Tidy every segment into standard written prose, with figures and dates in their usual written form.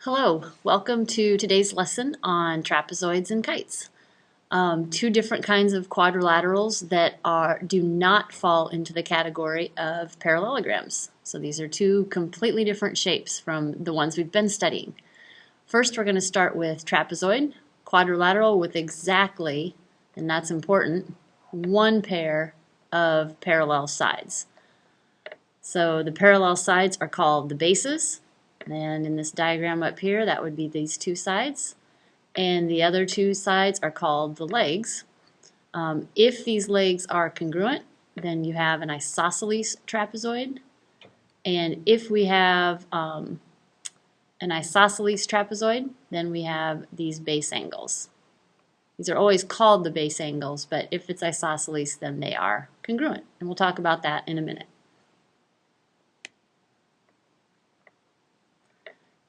Hello, welcome to today's lesson on trapezoids and kites. Two different kinds of quadrilaterals that do not fall into the category of parallelograms. So these are two completely different shapes from the ones we've been studying. First, we're going to start with trapezoid, quadrilateral with exactly, and that's important, one pair of parallel sides. So the parallel sides are called the bases. And in this diagram up here, that would be these two sides. And the other two sides are called the legs. If these legs are congruent, then you have an isosceles trapezoid. And if we have an isosceles trapezoid, then we have these base angles. These are always called the base angles, but if it's isosceles, then they are congruent. And we'll talk about that in a minute.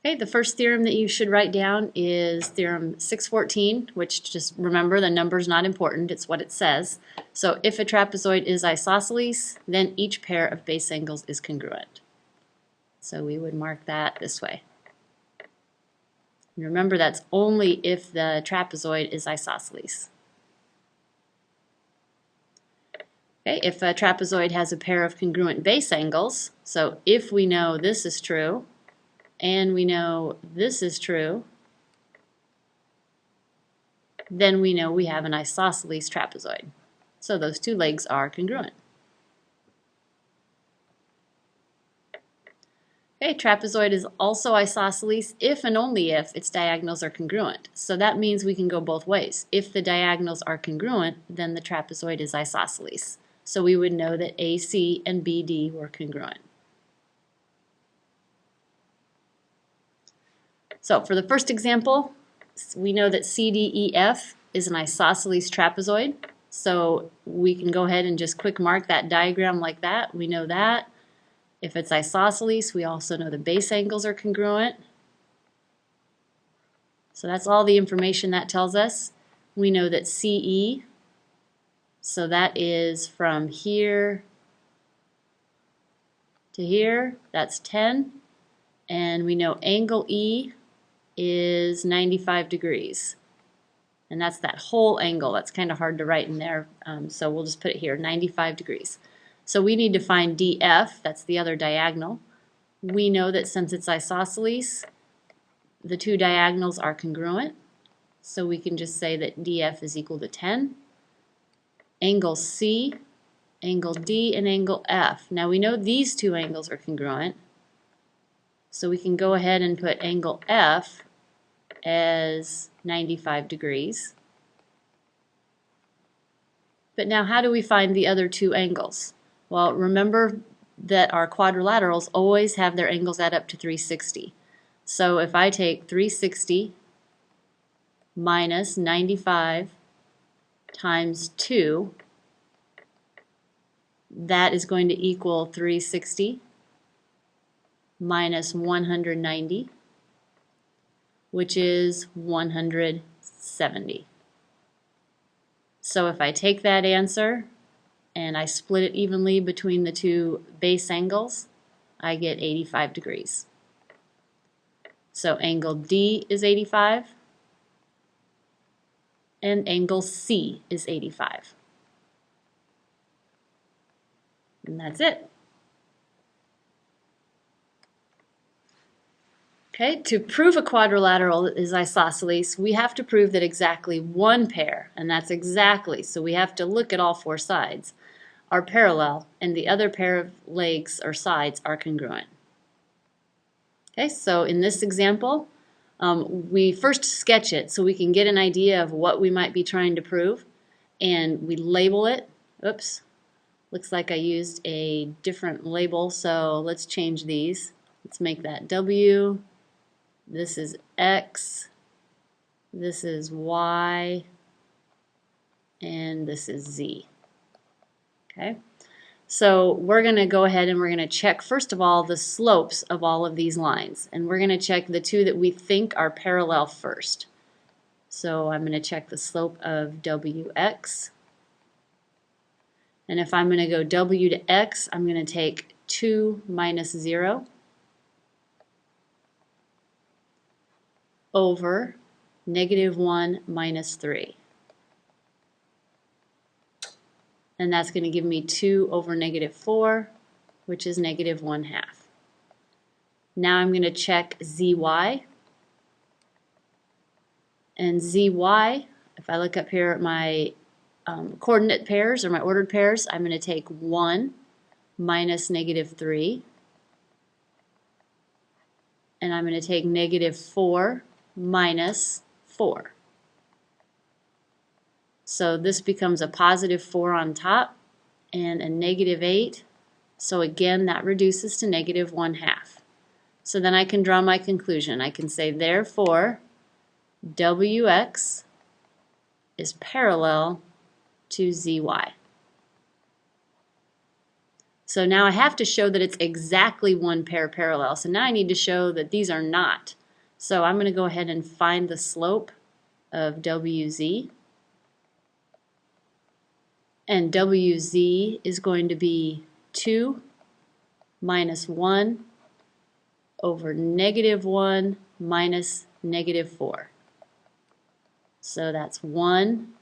Okay, the first theorem that you should write down is theorem 614, which just remember the number's not important, it's what it says. So if a trapezoid is isosceles, then each pair of base angles is congruent. So we would mark that this way. And remember, that's only if the trapezoid is isosceles. Okay, if a trapezoid has a pair of congruent base angles, so if we know this is true, and we know this is true, then we know we have an isosceles trapezoid. So those two legs are congruent. Okay, trapezoid is also isosceles if and only if its diagonals are congruent. So that means we can go both ways. If the diagonals are congruent, then the trapezoid is isosceles. So we would know that AC and BD were congruent. So for the first example, we know that CDEF is an isosceles trapezoid. So we can go ahead and just quick mark that diagram like that. We know that. If it's isosceles, we also know the base angles are congruent. So that's all the information that tells us. We know that CE, so that is from here to here, that's 10. And we know angle E is 95 degrees. And that's that whole angle. That's kind of hard to write in there, so we'll just put it here, 95 degrees. So we need to find DF, that's the other diagonal. We know that since it's isosceles, the two diagonals are congruent. So we can just say that DF is equal to 10. Angle C, angle D, and angle F. Now we know these two angles are congruent. So we can go ahead and put angle F as 95 degrees. But now how do we find the other two angles? Well, remember that our quadrilaterals always have their angles add up to 360. So if I take 360 minus 95 times 2, that is going to equal 360 minus 190, which is 170. So if I take that answer and I split it evenly between the two base angles, I get 85 degrees. So angle D is 85 and angle C is 85. And that's it. Okay, to prove a quadrilateral is isosceles, we have to prove that exactly one pair, and that's exactly, so we have to look at all four sides, are parallel, and the other pair of legs or sides are congruent. Okay, so in this example, we first sketch it so we can get an idea of what we might be trying to prove, and we label it. Oops, looks like I used a different label, so let's change these. Let's make that W. This is X, this is Y, and this is Z. Okay, so we're going to go ahead and we're going to check first of all the slopes of all of these lines, and we're going to check the two that we think are parallel first. So I'm going to check the slope of WX, and if I'm going to go W to X, I'm going to take 2 minus 0. over -1 minus 3. And that's going to give me 2 over -4, which is -1/2. Now I'm going to check zy. And zy, if I look up here at my coordinate pairs or my ordered pairs, I'm going to take 1 minus -3. And I'm going to take -4 minus 4. So this becomes a +4 on top and a -8. So again, that reduces to -1/2. So then I can draw my conclusion. I can say, therefore, Wx is parallel to Zy. So now I have to show that it's exactly one pair parallel. So now I need to show that these are not. So I'm going to go ahead and find the slope of Wz. And Wz is going to be 2 minus 1 over -1 minus -4. So that's 1.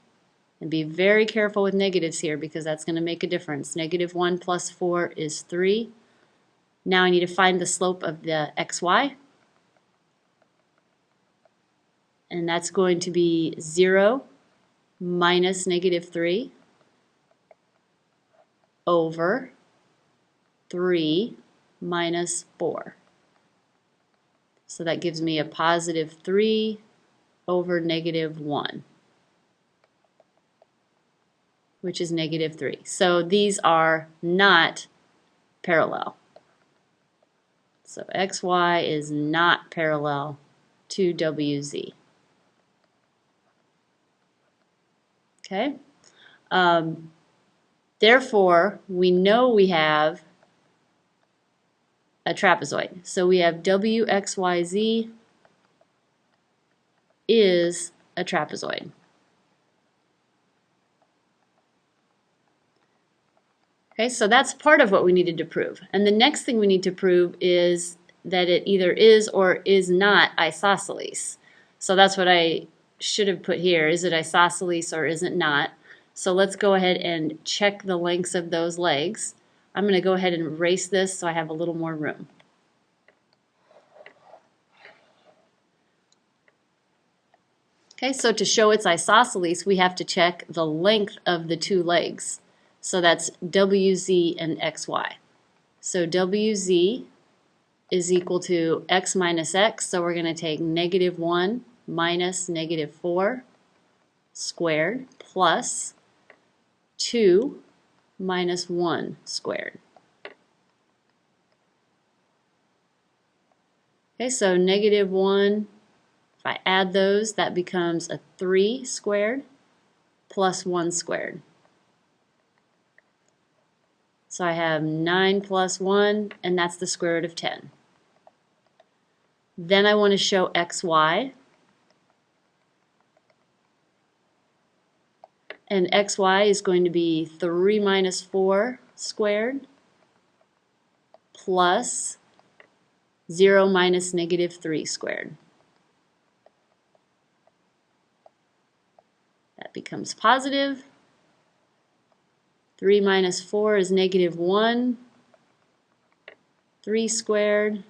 And be very careful with negatives here because that's going to make a difference. -1 plus 4 is 3. Now I need to find the slope of the xy. And that's going to be 0 minus -3 over 3 minus 4. So that gives me a +3 over -1. Which is -3. So these are not parallel. So xy is not parallel to Wz. Okay? Therefore, we know we have a trapezoid. So we have Wxyz is a trapezoid. Okay, so that's part of what we needed to prove. And the next thing we need to prove is that it either is or is not isosceles. So that's what I should have put here. Is it isosceles or is it not? So let's go ahead and check the lengths of those legs. I'm going to go ahead and erase this so I have a little more room. Okay, so to show it's isosceles, we have to check the length of the two legs. So that's Wz and xy. So Wz is equal to x minus x, so we're going to take -1 minus -4 squared plus 2 minus 1 squared. Okay, so -1, if I add those, that becomes a 3 squared plus 1 squared. So I have 9 plus 1, and that's the square root of 10. Then I want to show xy. And xy is going to be 3 minus 4 squared plus 0 minus -3 squared. That becomes positive. 3 minus 4 is -1. 3 squared.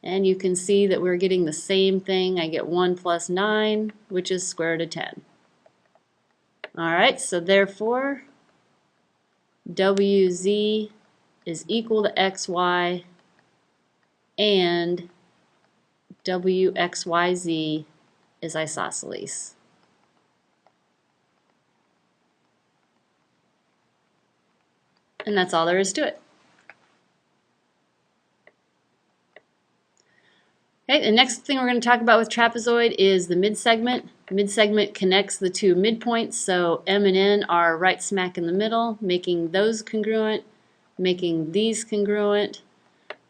And you can see that we're getting the same thing. I get 1 plus 9, which is square root of 10. Alright, so therefore, Wz is equal to xy, and Wxyz is isosceles. And that's all there is to it. Okay, the next thing we're going to talk about with trapezoid is the midsegment. Midsegment connects the two midpoints, so M and N are right smack in the middle, making those congruent, making these congruent,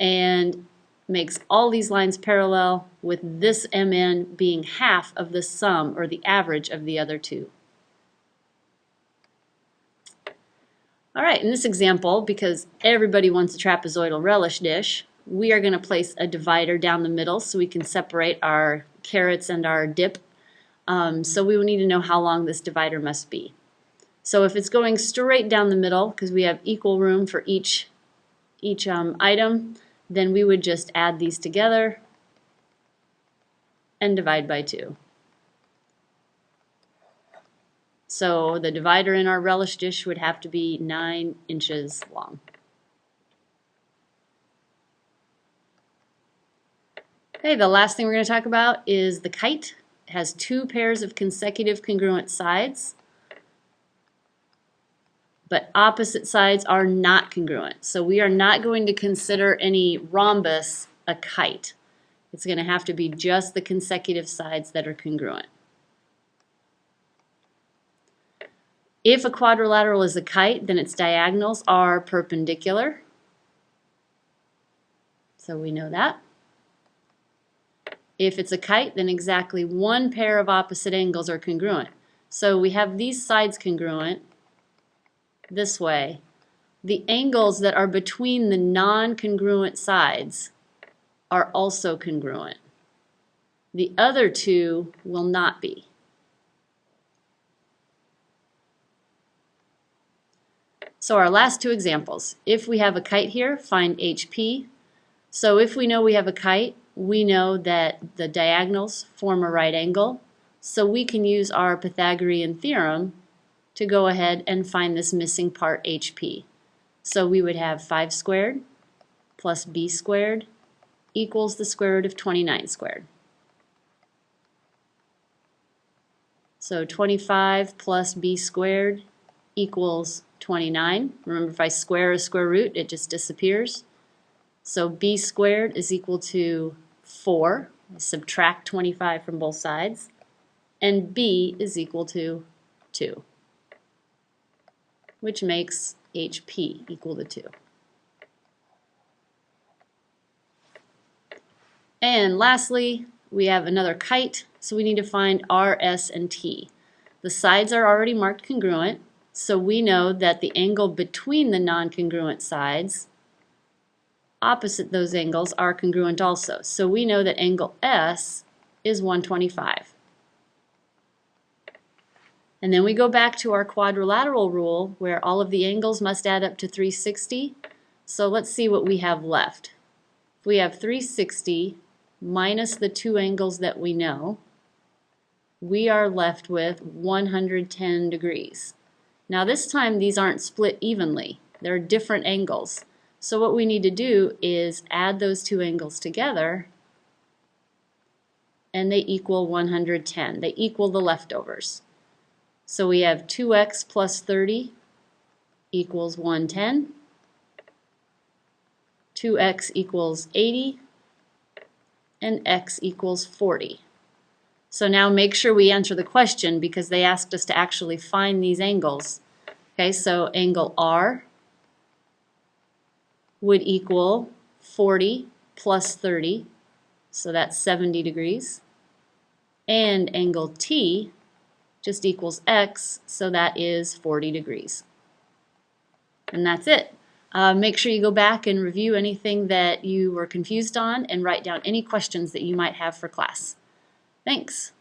and makes all these lines parallel, with this MN being half of the sum or the average of the other two. Alright, in this example, because everybody wants a trapezoidal relish dish, we are going to place a divider down the middle so we can separate our carrots and our dip. So we will need to know how long this divider must be. So if it's going straight down the middle, because we have equal room for each item, then we would just add these together and divide by 2. So the divider in our relish dish would have to be 9 inches long. Okay, the last thing we're going to talk about is the kite. It has 2 pairs of consecutive congruent sides, but opposite sides are not congruent. So we are not going to consider any rhombus a kite. It's going to have to be just the consecutive sides that are congruent. If a quadrilateral is a kite, then its diagonals are perpendicular. So we know that. If it's a kite, then exactly 1 pair of opposite angles are congruent. So we have these sides congruent this way. The angles that are between the non-congruent sides are also congruent. The other 2 will not be. So our last 2 examples. If we have a kite here, find HP. So if we know we have a kite, we know that the diagonals form a right angle. So we can use our Pythagorean theorem to go ahead and find this missing part HP. So we would have 5 squared plus b squared equals the square root of 29 squared. So 25 plus b squared equals 29. Remember, if I square a square root, it just disappears. So b squared is equal to 4. I subtract 25 from both sides. And b is equal to 2, which makes HP equal to 2. And lastly, we have another kite, so we need to find R, S, and T. The sides are already marked congruent, so we know that the angle between the non-congruent sides, opposite those angles, are congruent also. So we know that angle S is 125. And then we go back to our quadrilateral rule where all of the angles must add up to 360. So let's see what we have left. If we have 360 minus the 2 angles that we know, we are left with 110 degrees. Now this time these aren't split evenly. They're different angles. So what we need to do is add those 2 angles together and they equal 110. They equal the leftovers. So we have 2x plus 30 equals 110. 2x equals 80. And x equals 40. So now make sure we answer the question because they asked us to actually find these angles. Okay, so angle R would equal 40 plus 30, so that's 70 degrees. And angle T just equals x, so that is 40 degrees. And that's it. Make sure you go back and review anything that you were confused on and write down any questions that you might have for class. Thanks.